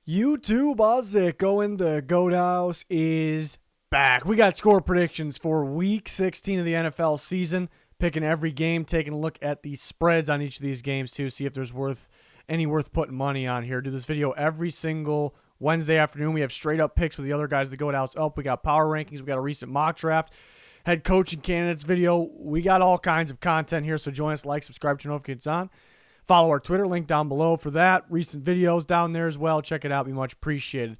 YouTube, how's it going? The Goat House is back. We got score predictions for Week 16 of the NFL season, picking every game, taking a look at the spreads on each of these games too, see if there's worth putting money on here. Do this video every single Wednesday afternoon. We have straight up picks with the other guys, the Goat House up. We got power rankings. We got a recent mock draft, head coaching candidates video. We got all kinds of content here, so join us, like, subscribe, turn notifications on. Follow our Twitter, link down below for that. Recent videos down there as well. Check it out. Be much appreciated.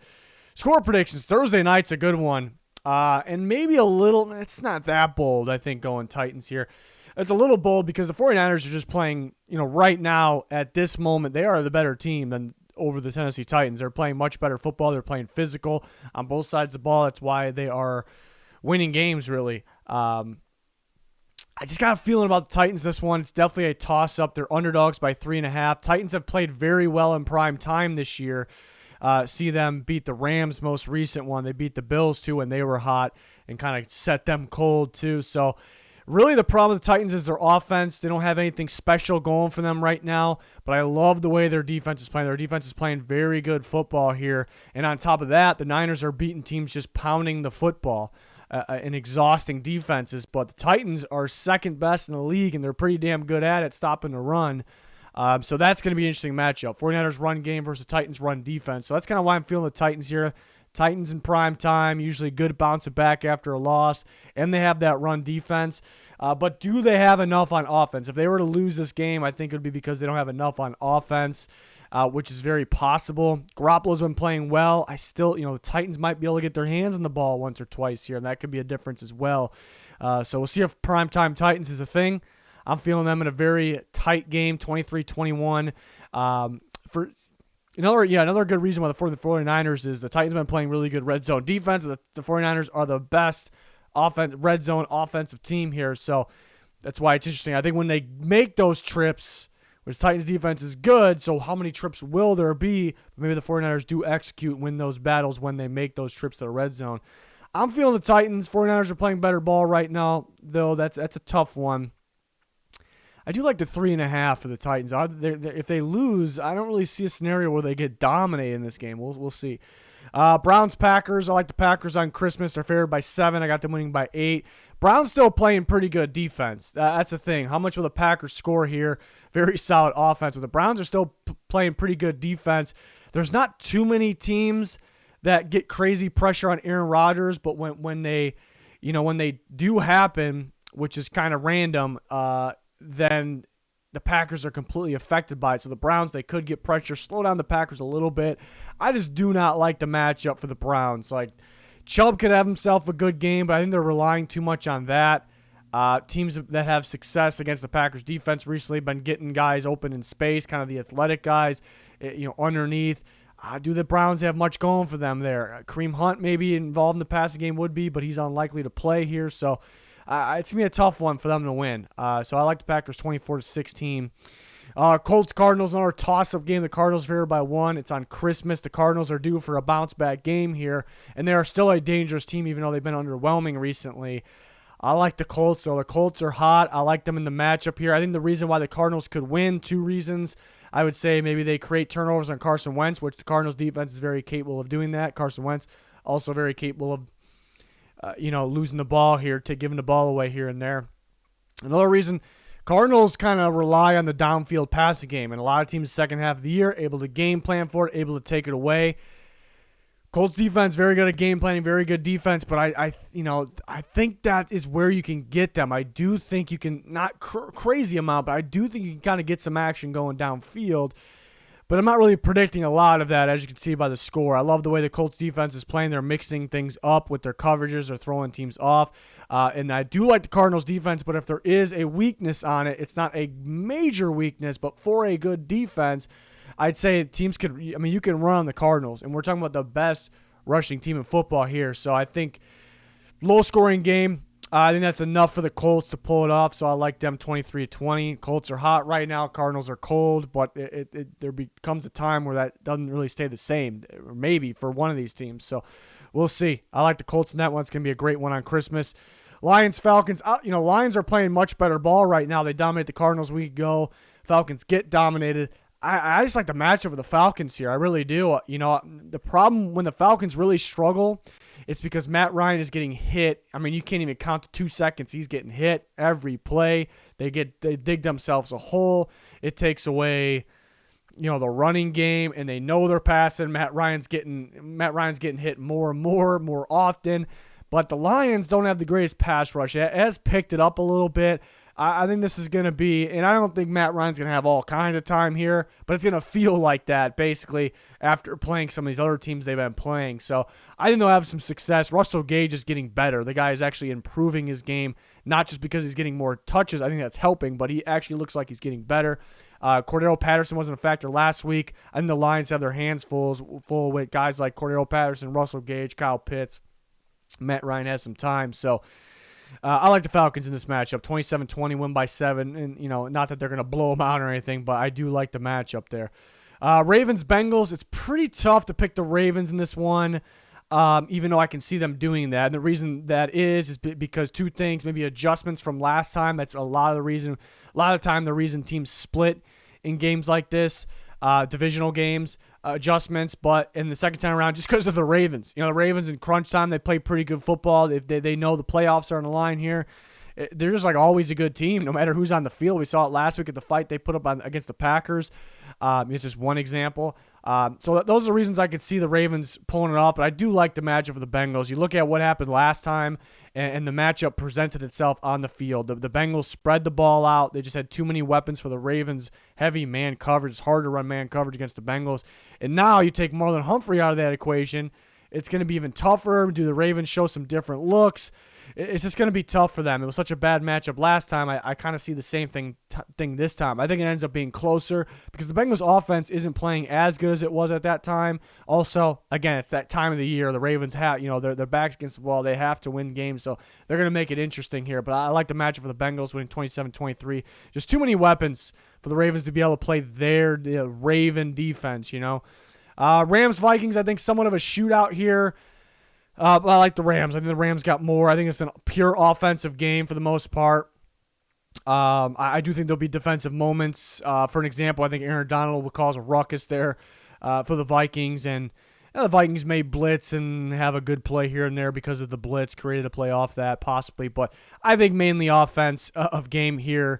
Score predictions. Thursday night's a good one. And maybe a little, it's not that bold, I think, going Titans here. It's a little bold because the 49ers are just playing, right now at this moment, they are the better team than over the Tennessee Titans. They're playing much better football. They're playing physical on both sides of the ball. That's why they are winning games, really. I just got a feeling about the Titans this one. It's definitely a toss-up. They're underdogs by 3.5. Titans have played very well in prime time this year. See them beat the Rams most recent one. They beat the Bills, too, when they were hot and kind of set them cold, too. So, really the problem with the Titans is their offense. They don't have anything special going for them right now, but I love the way their defense is playing. Their defense is playing very good football here. And on top of that, the Niners are beating teams just pounding the football. And exhausting defenses, but the Titans are second best in the league, and they're pretty damn good at it, stopping the run. So that's going to be an interesting matchup. 49ers run game versus Titans run defense. So that's kind of why I'm feeling the Titans here. Titans in prime time, usually good bouncing back after a loss, and they have that run defense. But do they have enough on offense? If they were to lose this game, I think it would be because they don't have enough on offense. Which is very possible. Garoppolo's been playing well. The Titans might be able to get their hands on the ball once or twice here, and that could be a difference as well. So we'll see if primetime Titans is a thing. I'm feeling them in a very tight game, 23-21. For another good reason for the 49ers is the Titans have been playing really good red zone defense. The 49ers are the best red zone offensive team here, so that's why it's interesting. I think when they make those trips, which Titans defense is good, so how many trips will there be? Maybe the 49ers do execute, win those battles when they make those trips to the red zone. I'm feeling the Titans. 49ers are playing better ball right now, though. That's a tough one. I do like the 3.5 for the Titans. If they lose, I don't really see a scenario where they get dominated in this game. We'll see. Browns, Packers. I like the Packers on Christmas. They're favored by 7. I got them winning by 8. Browns still playing pretty good defense. That's the thing. How much will the Packers score here? Very solid offense. But the Browns are still playing pretty good defense. There's not too many teams that get crazy pressure on Aaron Rodgers, but when they do happen, which is kind of random, then the Packers are completely affected by it. So the Browns, they could get pressure, slow down the Packers a little bit. I just do not like the matchup for the Browns. Like, Chubb could have himself a good game, but I think they're relying too much on that. Teams that have success against the Packers defense recently have been getting guys open in space, kind of the athletic guys, underneath. Do the Browns have much going for them there? Kareem Hunt maybe involved in the passing game would be, but he's unlikely to play here. So it's going to be a tough one for them to win. So I like the Packers 24-16. Colts, Cardinals, another toss-up game. The Cardinals favored by 1. It's on Christmas. The Cardinals are due for a bounce-back game here, and they are still a dangerous team even though they've been underwhelming recently. I like the Colts, though. The Colts are hot. I like them in the matchup here. I think the reason why the Cardinals could win, 2 reasons. I would say maybe they create turnovers on Carson Wentz, which the Cardinals defense is very capable of doing that. Carson Wentz also very capable of losing the ball here, giving the ball away here and there. Another reason, Cardinals kind of rely on the downfield passing game, and a lot of teams second half of the year able to game plan for it, able to take it away. Colts defense very good at game planning, very good defense, but I think that is where you can get them. I do think you can, not crazy amount, but I do think you can kind of get some action going downfield. But I'm not really predicting a lot of that, as you can see by the score. I love the way the Colts defense is playing. They're mixing things up with their coverages. They're throwing teams off. And I do like the Cardinals defense, but if there is a weakness on it, it's not a major weakness, but for a good defense, I'd say teams you can run on the Cardinals. And we're talking about the best rushing team in football here. So I think low-scoring game. I think that's enough for the Colts to pull it off, so I like them 23-20. Colts are hot right now. Cardinals are cold, but there becomes a time where that doesn't really stay the same, or maybe for one of these teams. So we'll see. I like the Colts in that one. It's going to be a great one on Christmas. Lions, Falcons. Lions are playing much better ball right now. They dominate the Cardinals a week ago. Falcons get dominated. I just like the matchup of the Falcons here. I really do. The problem when the Falcons really struggle, it's because Matt Ryan is getting hit. I mean, you can't even count to 2 seconds. He's getting hit every play. They dig themselves a hole. It takes away, the running game, and they know they're passing. Matt Ryan's getting hit more often. But the Lions don't have the greatest pass rush. It has picked it up a little bit. I think this is going to be, and I don't think Matt Ryan's going to have all kinds of time here, but it's going to feel like that basically after playing some of these other teams they've been playing. So I think they'll have some success. Russell Gage is getting better. The guy is actually improving his game, not just because he's getting more touches. I think that's helping, but he actually looks like he's getting better. Cordero Patterson wasn't a factor last week. I think the Lions have their hands full with guys like Cordero Patterson, Russell Gage, Kyle Pitts. Matt Ryan has some time, so I like the Falcons in this matchup. 27-20, win by 7. And, not that they're going to blow them out or anything, but I do like the matchup there. Ravens-Bengals, it's pretty tough to pick the Ravens in this one, even though I can see them doing that. And the reason that is because two things, maybe adjustments from last time. That's a lot of the time the reason teams split in games like this, divisional games, adjustments, but in the second time around, just because of the Ravens. The Ravens in crunch time, they play pretty good football. They know the playoffs are on the line here. They're just like always a good team, no matter who's on the field. We saw it last week at the fight they put up against the Packers. It's just one example. So those are the reasons I could see the Ravens pulling it off, but I do like the matchup of the Bengals. You look at what happened last time, and the matchup presented itself on the field. The Bengals spread the ball out. They just had too many weapons for the Ravens. Heavy man coverage. It's hard to run man coverage against the Bengals. And now you take Marlon Humphrey out of that equation. It's going to be even tougher. Do the Ravens show some different looks? It's just going to be tough for them. It was such a bad matchup last time. I kind of see the same thing this time. I think it ends up being closer because the Bengals offense isn't playing as good as it was at that time. Also, again, it's that time of the year. The Ravens have, their backs against the wall. They have to win games, so they're going to make it interesting here. But I like the matchup for the Bengals winning 27-23. Just too many weapons for the Ravens to be able to play their Raven defense, Rams-Vikings, I think somewhat of a shootout here. I like the Rams. I think the Rams got more. I think it's a pure offensive game for the most part. I do think there'll be defensive moments. For an example, I think Aaron Donald will cause a ruckus there for the Vikings. And the Vikings may blitz and have a good play here and there because of the blitz, created a play off that possibly. But I think mainly offense of game here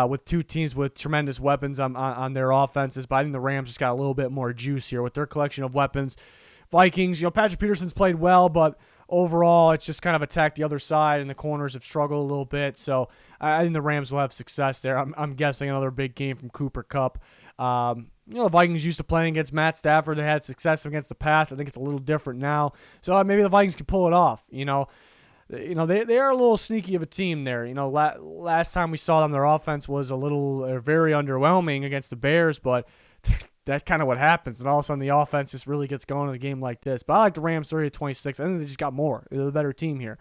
with two teams with tremendous weapons on their offenses. But I think the Rams just got a little bit more juice here with their collection of weapons. Vikings, Patrick Peterson's played well, but overall it's just kind of attacked the other side, and the corners have struggled a little bit. So I think the Rams will have success there. I'm guessing another big game from Cooper Kupp. The Vikings used to playing against Matt Stafford. They had success against the pass. I think it's a little different now. So maybe the Vikings can pull it off. They are a little sneaky of a team there. Last time we saw them, their offense was very underwhelming against the Bears, but that's kind of what happens, and all of a sudden the offense just really gets going in a game like this. But I like the Rams 30-26. I think they just got more. They're the better team here.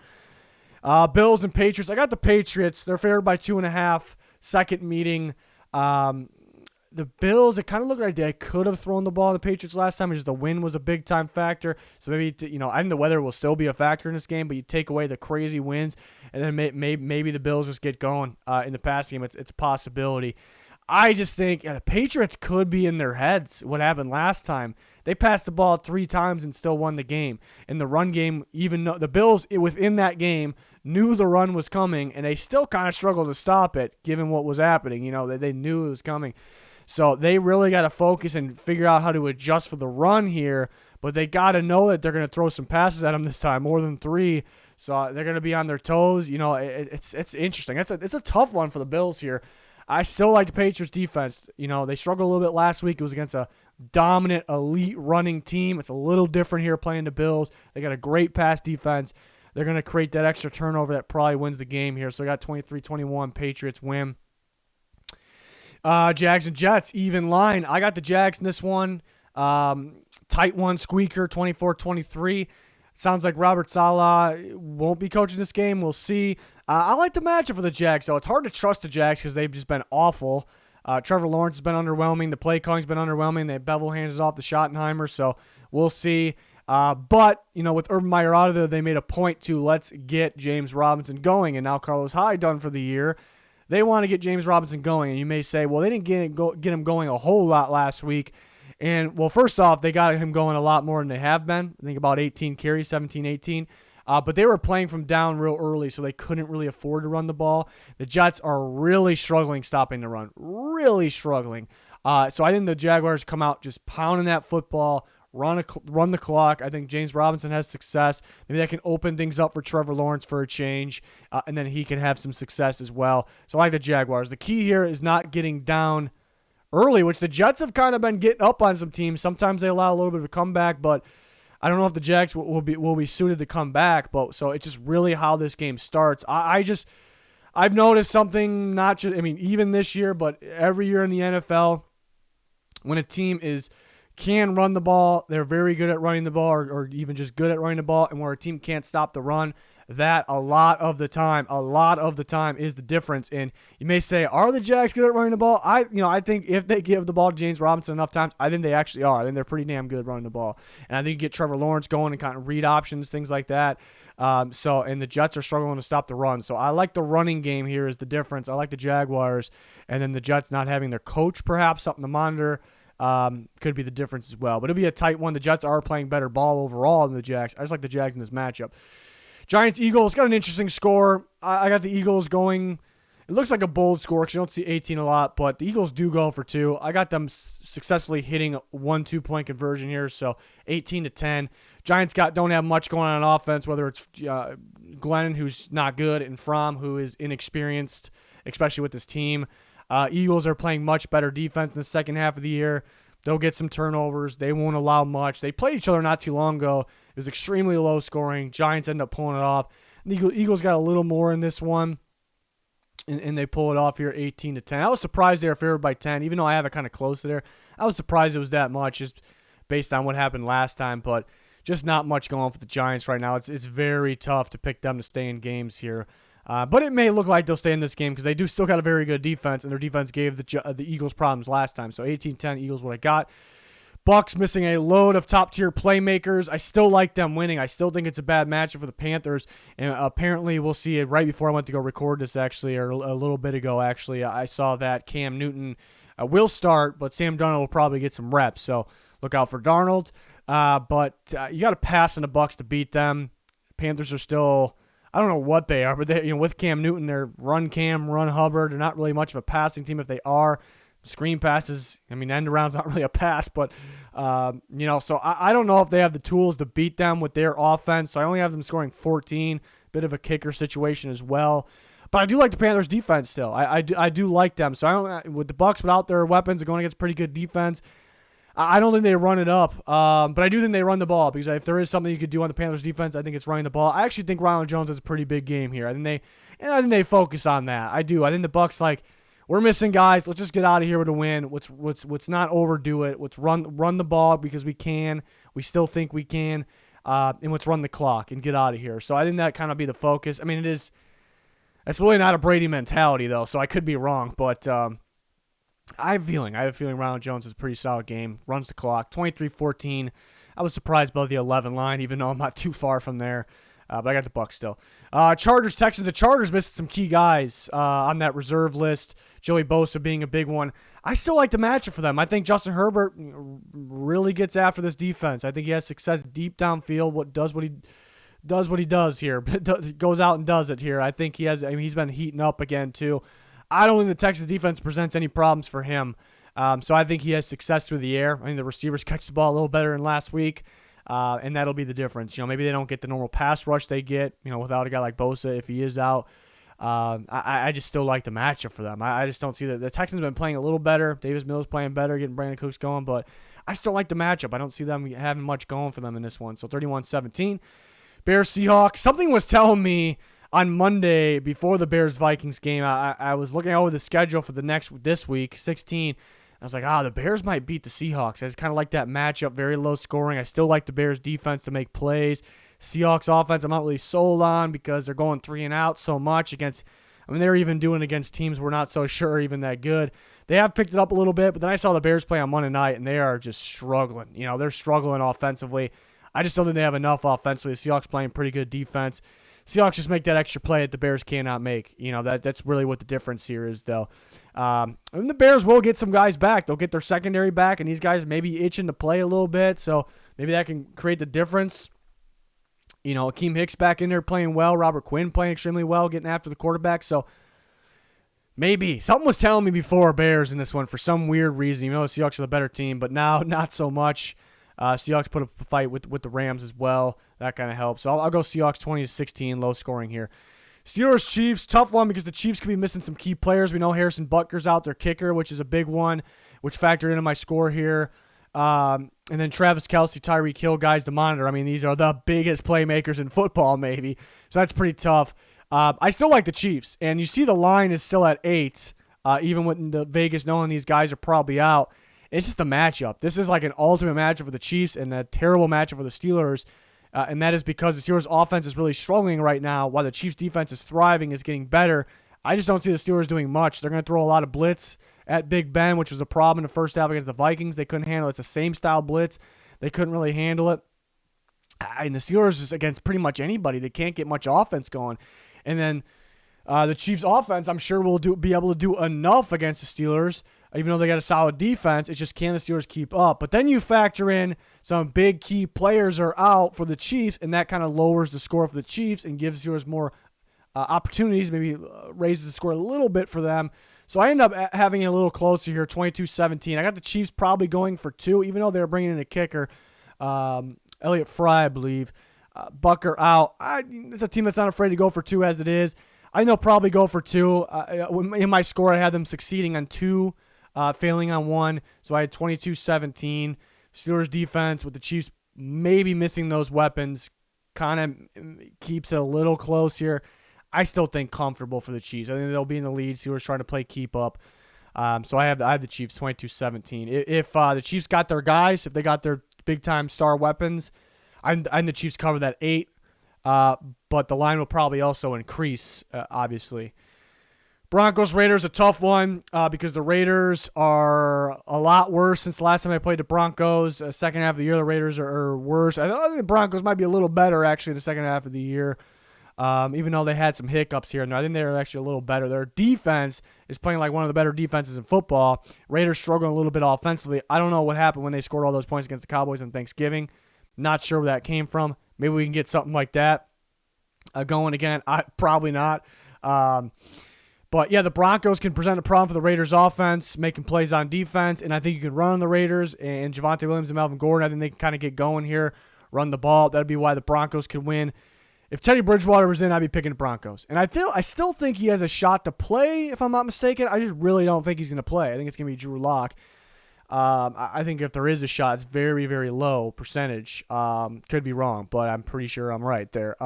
Bills and Patriots. I got the Patriots. They're favored by 2.5. Second meeting. The Bills, it kind of looked like they could have thrown the ball on the Patriots last time. Just the win was a big-time factor. So maybe, I think the weather will still be a factor in this game, but you take away the crazy wins, and then maybe the Bills just get going in the passing game. It's a possibility. I just think the Patriots could be in their heads what happened last time. They passed the ball 3 times and still won the game. In the run game, even though the Bills within that game knew the run was coming, and they still kind of struggled to stop it given what was happening. They knew it was coming. So they really got to focus and figure out how to adjust for the run here, but they got to know that they're going to throw some passes at them this time, more than 3. So they're going to be on their toes. It's interesting. It's a tough one for the Bills here. I still like the Patriots defense. They struggled a little bit last week. It was against a dominant, elite running team. It's a little different here playing the Bills. They got a great pass defense. They're going to create that extra turnover that probably wins the game here. So I got 23-21, Patriots win. Jags and Jets, even line. I got the Jags in this one. Tight one, squeaker, 24-23. Sounds like Robert Saleh won't be coaching this game. We'll see. I like the matchup for the Jags, though. It's hard to trust the Jags because they've just been awful. Trevor Lawrence has been underwhelming. The play calling's been underwhelming. They bevel hands off the Schottenheimer, so we'll see. But, with Urban Meyer out of there, they made a point to let's get James Robinson going. And now Carlos Hyde done for the year. They want to get James Robinson going, and you may say, well, they didn't get him going a whole lot last week. And, well, first off, they got him going a lot more than they have been. I think about 18 carries, 17, 18. But they were playing from down real early, so they couldn't really afford to run the ball. The Jets are really struggling stopping the run, really struggling. So I think the Jaguars come out just pounding that football, run the clock. I think James Robinson has success. Maybe that can open things up for Trevor Lawrence for a change, and then he can have some success as well. So I like the Jaguars. The key here is not getting down early, which the Jets have kind of been getting up on some teams. Sometimes they allow a little bit of a comeback, but I don't know if the Jags will be suited to come back. But so it's just really how this game starts. I've noticed something, not just, I mean, even this year, but every year in the NFL, when a team can run the ball, they're very good at running the ball, or even just good at running the ball, and where a team can't stop the run, that a lot of the time is the difference. And you may say, are the Jags good at running the ball? I think if they give the ball to James Robinson enough times, I think they actually are. I think they're pretty damn good running the ball. And I think you get Trevor Lawrence going and kind of read options, things like that. And the Jets are struggling to stop the run. So I like the running game here is the difference. I like the Jaguars. And then the Jets not having their coach, perhaps, something to monitor. Could be the difference as well. But it'll be a tight one. The Jets are playing better ball overall than the Jags. I just like the Jags in this matchup. Giants-Eagles, got an interesting score. I got the Eagles going. It looks like a bold score because you don't see 18 a lot, but the Eagles do go for 2. I got them successfully hitting 1 2-point conversion here, so 18-10. Giants don't have much going on offense, whether it's Glennon, who's not good, and Fromm, who is inexperienced, especially with this team. Eagles are playing much better defense in the second half of the year. They'll get some turnovers. They won't allow much. They played each other not too long ago. It was extremely low scoring. Giants end up pulling it off. The Eagles got a little more in this one, and they pull it off here 18-10. I was surprised they were favored by 10, even though I have it kind of close there. I was surprised it was that much just based on what happened last time, but just not much going on for the Giants right now. It's very tough to pick them to stay in games here. But it may look like they'll stay in this game because they do still got a very good defense, and their defense gave the Eagles problems last time. So 18-10, Eagles what I got. Bucks missing a load of top-tier playmakers. I still like them winning. I still think it's a bad matchup for the Panthers. And apparently we'll see it right before I went to go record this, actually, or a little bit ago, actually. I saw that Cam Newton will start, but Sam Darnold will probably get some reps. So look out for Darnold. But you got to pass on the Bucks to beat them. Panthers are still, I don't know what they are, but with Cam Newton, they're run Cam, run Hubbard. They're not really much of a passing team. If they are, screen passes, I mean, end around's not really a pass, but, so I don't know if they have the tools to beat them with their offense. So I only have them scoring 14, bit of a kicker situation as well. But I do like the Panthers' defense still. I do like them. So with the Bucks without their weapons and going against pretty good defense, I don't think they run it up, but I do think they run the ball because if there is something you could do on the Panthers' defense, I think it's running the ball. I actually think Ronald Jones has a pretty big game here. I think they focus on that. I do. I think the Bucks we're missing guys. Let's just get out of here with a win. Let's not overdo it. Let's run the ball because we can. We still think we can, and let's run the clock and get out of here. So I think that kind of be the focus. I mean, it's really not a Brady mentality though, so I could be wrong, but. I have a feeling Ronald Jones has a pretty solid game. Runs the clock. 23-14. I was surprised by the 11 line, even though I'm not too far from there. But I got the Bucks still. Chargers, Texans. The Chargers missed some key guys on that reserve list. Joey Bosa being a big one. I still like the matchup for them. I think Justin Herbert really gets after this defense. I think he has success deep downfield. Does what he does here. Goes out and does it here. I think he's been heating up again too. I don't think the Texans defense presents any problems for him. So I think he has success through the air. I think the receivers catch the ball a little better than last week, and that'll be the difference. Maybe they don't get the normal pass rush they get, without a guy like Bosa if he is out. I just still like the matchup for them. I just don't see that. The Texans have been playing a little better. Davis Mills playing better, getting Brandon Cooks going, but I still like the matchup. I don't see them having much going for them in this one. So 31-17. Bears, Seahawks. Something was telling me on Monday, before the Bears-Vikings game, I was looking over the schedule for this week, 16. I was like, the Bears might beat the Seahawks. I just kind of like that matchup, very low scoring. I still like the Bears' defense to make plays. Seahawks offense, I'm not really sold on because they're going 3 and out so much against. They're even doing against teams we're not so sure are even that good. They have picked it up a little bit, but then I saw the Bears play on Monday night, and they are just struggling. They're struggling offensively. I just don't think they have enough offensively. The Seahawks playing pretty good defense. Seahawks just make that extra play that the Bears cannot make. That's really what the difference here is, though. And the Bears will get some guys back. They'll get their secondary back, and these guys may be itching to play a little bit, so maybe that can create the difference. Akeem Hicks back in there playing well. Robert Quinn playing extremely well, getting after the quarterback. So maybe. Something was telling me before Bears in this one for some weird reason. The Seahawks are the better team, but now not so much. Seahawks put up a fight with the Rams as well. That kind of helps. So I'll go Seahawks 20-16, low scoring here. Steelers Chiefs, tough one because the Chiefs could be missing some key players. We know Harrison Butker's out, their kicker, which is a big one, which factored into my score here. And then Travis Kelce, Tyreek Hill, guys to monitor. These are the biggest playmakers in football, maybe. So that's pretty tough. I still like the Chiefs, and you see the line is still at 8, even with the Vegas knowing these guys are probably out. It's just a matchup. This is like an ultimate matchup for the Chiefs and a terrible matchup for the Steelers, and that is because the Steelers' offense is really struggling right now while the Chiefs' defense is thriving, is getting better. I just don't see the Steelers doing much. They're going to throw a lot of blitz at Big Ben, which was a problem in the first half against the Vikings. They couldn't handle it. It's the same style blitz. They couldn't really handle it. And the Steelers is against pretty much anybody. They can't get much offense going. And then the Chiefs' offense, I'm sure, will be able to do enough against the Steelers, even though they got a solid defense. It's just, can the Steelers keep up? But then you factor in some big key players are out for the Chiefs, and that kind of lowers the score for the Chiefs and gives the Steelers more opportunities, maybe raises the score a little bit for them. So I end up having it a little closer here, 22-17. I got the Chiefs probably going for 2, even though they're bringing in a kicker, Elliott Fry, I believe. Bucker out. It's a team that's not afraid to go for 2 as it is. I think they'll probably go for 2. In my score, I had them succeeding on 2, failing on 1. So I had 22-17. Steelers defense with the Chiefs maybe missing those weapons kind of keeps it a little close here. I still think comfortable for the Chiefs. I think they'll be in the lead. Steelers trying to play keep up. So I have the Chiefs 22-17. If the Chiefs got their guys, if they got their big-time star weapons, I'm the Chiefs cover that 8. But the line will probably also increase, obviously. Broncos Raiders, a tough one because the Raiders are a lot worse since the last time I played the Broncos. Second half of the year, the Raiders are worse. I think the Broncos might be a little better, actually, the second half of the year. Even though they had some hiccups here and there, I think they're actually a little better. Their defense is playing like one of the better defenses in football. Raiders struggling a little bit offensively. I don't know what happened when they scored all those points against the Cowboys on Thanksgiving. Not sure where that came from. Maybe we can get something like that going again. Probably not. But, yeah, the Broncos can present a problem for the Raiders' offense, making plays on defense, and I think you can run on the Raiders. And Javonte Williams and Melvin Gordon, I think they can kind of get going here, run the ball. That'd be why the Broncos could win. If Teddy Bridgewater was in, I'd be picking the Broncos. And I still think he has a shot to play, if I'm not mistaken. I just really don't think he's going to play. I think it's going to be Drew Lock. I think if there is a shot, it's very, very low percentage. Could be wrong, but I'm pretty sure I'm right there.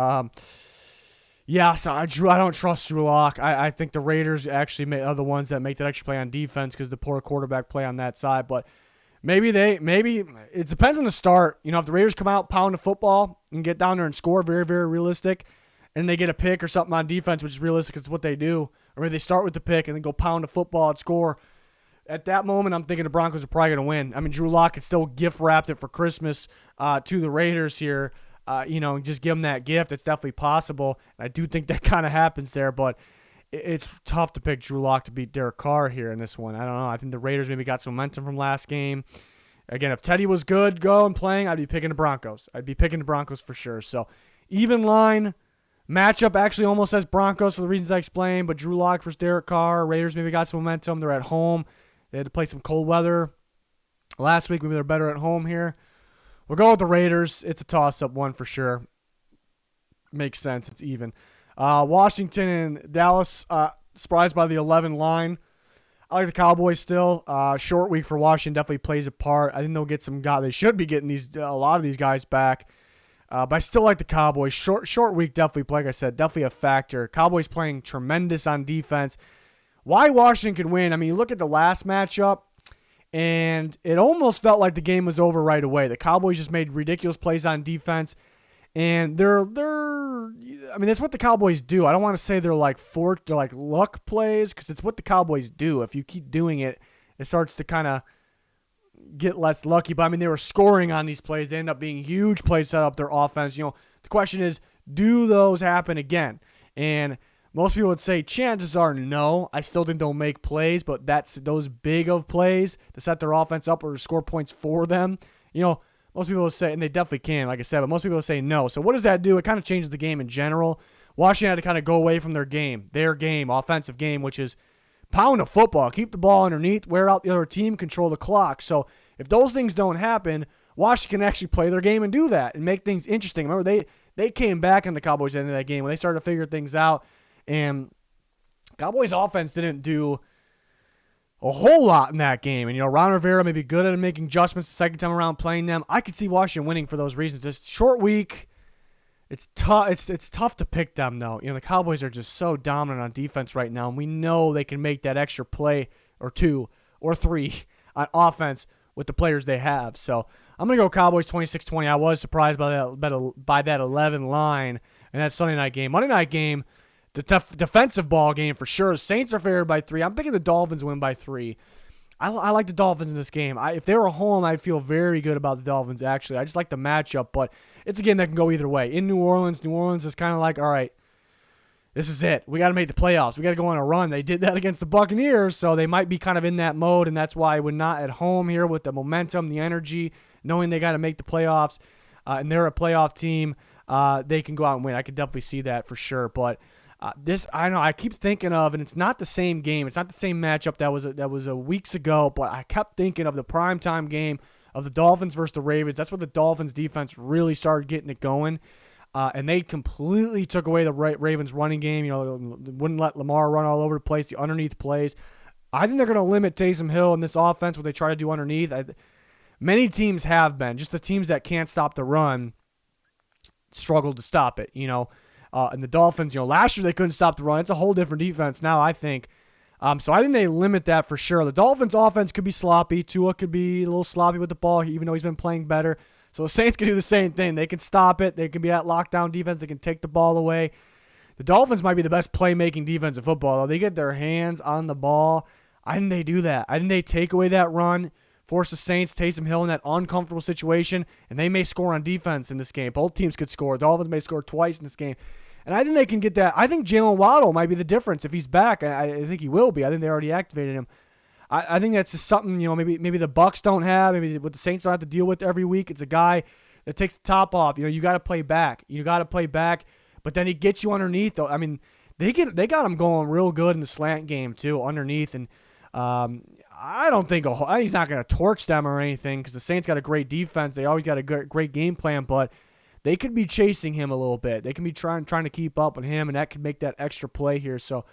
Yeah, so I don't trust Drew Lock. I think the Raiders actually are the ones that make that extra play on defense because the poor quarterback play on that side. But maybe it depends on the start. If the Raiders come out, pound the football, and get down there and score, very, very realistic, and they get a pick or something on defense, which is realistic, it's what they do. Or maybe they start with the pick and then go pound the football and score. At that moment, I'm thinking the Broncos are probably going to win. Drew Lock could still gift-wrapped it for Christmas to the Raiders here. Just give them that gift. It's definitely possible. And I do think that kind of happens there, but it's tough to pick Drew Lock to beat Derek Carr here in this one. I don't know. I think the Raiders maybe got some momentum from last game. Again, if Teddy was good going playing, I'd be picking the Broncos. I'd be picking the Broncos for sure. So even line matchup actually almost says Broncos for the reasons I explained, but Drew Lock versus Derek Carr. Raiders maybe got some momentum. They're at home. They had to play some cold weather last week. Maybe they're better at home here. We'll go with the Raiders. It's a toss-up one for sure. Makes sense. It's even. Washington and Dallas, surprised by the 11 line. I like the Cowboys still. Short week for Washington definitely plays a part. I think they'll get some guys. They should be getting a lot of these guys back. But I still like the Cowboys. Short week definitely, like I said, definitely a factor. Cowboys playing tremendous on defense. Why Washington could win? You look at the last matchup, and it almost felt like the game was over right away. The Cowboys just made ridiculous plays on defense, and they're that's what the Cowboys do. I don't want to say they're like luck plays because it's what the Cowboys do. If you keep doing it, it starts to kind of get less lucky. But they were scoring on these plays. They end up being huge plays set up their offense. The question is, Do those happen again? And most people would say chances are no. I still think they'll make plays, but that's those big of plays to set their offense up or to score points for them. Most people will say, and they definitely can, like I said, but most people will say no. So what does that do? It kind of changes the game in general. Washington had to kind of go away from their game, offensive game, which is pound the football, keep the ball underneath, wear out the other team, control the clock. So if those things don't happen, Washington can actually play their game and do that and make things interesting. Remember, they came back in the Cowboys' end of that game when they started to figure things out, and Cowboys' offense didn't do a whole lot in that game. And, Ron Rivera may be good at making adjustments the second time around playing them. I could see Washington winning for those reasons. It's a short week. It's tough. It's tough to pick them, though. The Cowboys are just so dominant on defense right now, and we know they can make that extra play or 2 or 3 on offense with the players they have. So I'm going to go Cowboys 26-20. I was surprised by that 11 line in that Sunday night game. Monday night game, the defensive ball game for sure. Saints are favored by 3. I'm thinking the Dolphins win by 3. I like the Dolphins in this game. If they were home, I'd feel very good about the Dolphins, actually. I just like the matchup, but it's a game that can go either way. In New Orleans is kind of like, all right, this is it. We got to make the playoffs. We got to go on a run. They did that against the Buccaneers, so they might be kind of in that mode, and that's why when not at home here with the momentum, the energy, knowing they got to make the playoffs, and they're a playoff team, they can go out and win. I could definitely see that for sure, but I don't know. I keep thinking of, and it's not the same game. It's not the same matchup that was weeks ago. But I kept thinking of the primetime game of the Dolphins versus the Ravens. That's where the Dolphins defense really started getting it going, and they completely took away the Ravens running game. Wouldn't let Lamar run all over the place. The underneath plays. I think they're going to limit Taysom Hill in this offense. What they try to do underneath. Many teams have been. Just the teams that can't stop the run struggle to stop it. And the Dolphins, last year they couldn't stop the run. It's a whole different defense now, I think. So I think they limit that for sure. The Dolphins' offense could be sloppy. Tua could be a little sloppy with the ball, even though he's been playing better. So the Saints can do the same thing. They can stop it. They can be at lockdown defense. They can take the ball away. The Dolphins might be the best playmaking defense in football, though. They get their hands on the ball. I think they do that. I think they take away that run, force the Saints, Taysom Hill in that uncomfortable situation, and they may score on defense in this game. Both teams could score. The Dolphins may score twice in this game. And I think they can get that. I think Jalen Waddle might be the difference if he's back. I think he will be. I think they already activated him. I think that's just something, maybe the Bucs don't have, maybe what the Saints don't have to deal with every week. It's a guy that takes the top off. You got to play back. But then he gets you underneath. I mean, they got him going real good in the slant game too, underneath. And I don't think he's not going to torch them or anything because the Saints got a great defense. They always got a great game plan, but they could be chasing him a little bit. They can be trying to keep up with him, and that could make that extra play here. So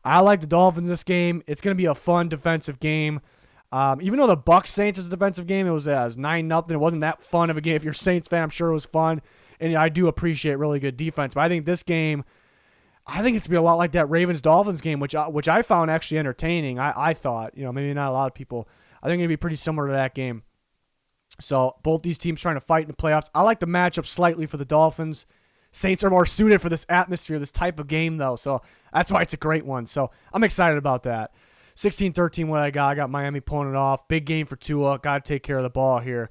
I like the Dolphins this game. It's going to be a fun defensive game. Even though the Bucs Saints is a defensive game, it was 9-0. It wasn't that fun of a game. If you're a Saints fan, I'm sure it was fun. And I do appreciate really good defense. But I think this game, it's going to be a lot like that Ravens-Dolphins game, which I found actually entertaining. I thought, maybe not a lot of people. I think it's going to be pretty similar to that game. So both these teams trying to fight in the playoffs. I like the matchup slightly for the Dolphins. Saints are more suited for this atmosphere, this type of game, though. So that's why it's a great one. So I'm excited about that. 16-13 what I got. I got Miami pulling it off. Big game for Tua. Got to take care of the ball here.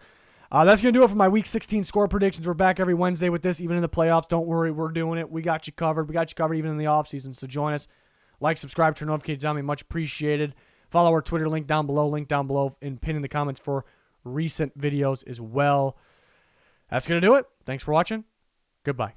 That's going to do it for my Week 16 score predictions. We're back every Wednesday with this, even in the playoffs. Don't worry, we're doing it. We got you covered. We got you covered even in the offseason. So join us. Like, subscribe, turn notifications on me. Much appreciated. Follow our Twitter link down below, and pin in the comments for recent videos as well. That's going to do it. Thanks for watching. Goodbye.